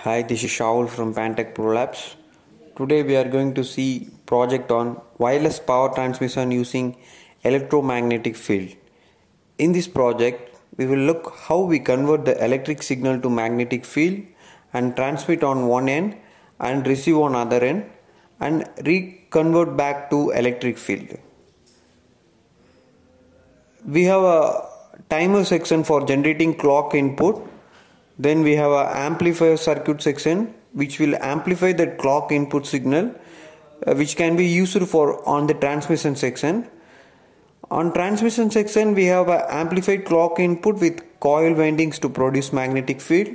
Hi, this is Shaul from Pantech Pro Labs. Today we are going to see project on wireless power transmission using electromagnetic field. In this project, we will look how we convert the electric signal to magnetic field and transmit on one end and receive on other end and reconvert back to electric field. We have a timer section for generating clock input. Then we have an amplifier circuit section which will amplify the clock input signal which can be used for on the transmission section. On transmission section we have an amplified clock input with coil windings to produce magnetic field.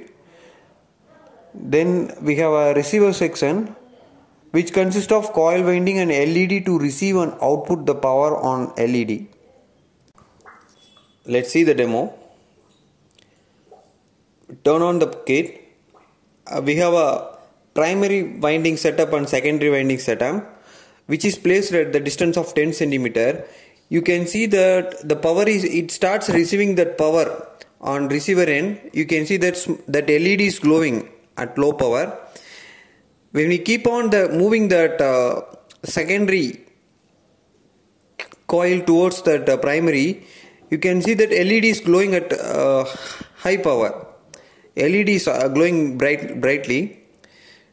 Then we have a receiver section which consists of coil winding and LED to receive and output the power on LED. Let's see the demo. Turn on the kit. We have a primary winding setup and secondary winding setup which is placed at the distance of 10 cm. You can see that the power it starts receiving that power on receiver end. You can see that LED is glowing at low power. When we keep on moving that secondary coil towards that primary, you can see that LED is glowing at high power. LED is glowing brightly.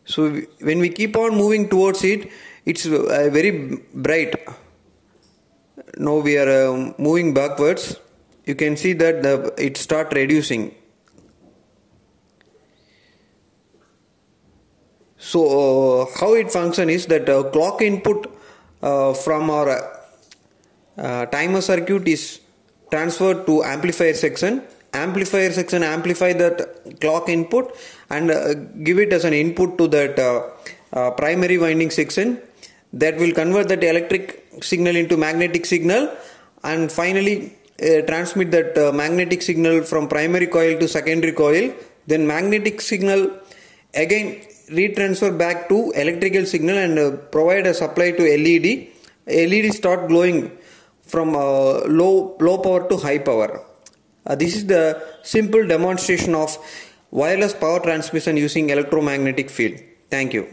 So when we keep on moving towards it, it's very bright. Now we are moving backwards. You can see that it start reducing. So how it functions is that clock input from our timer circuit is transferred to amplifier section. Amplifier section amplify that clock input and give it as an input to that primary winding section that will convert that electric signal into magnetic signal and finally transmit that magnetic signal from primary coil to secondary coil. Then magnetic signal again retransfer back to electrical signal and provide a supply to LED. LED start glowing from low power to high power. This is the simple demonstration of wireless power transmission using electromagnetic field. Thank you.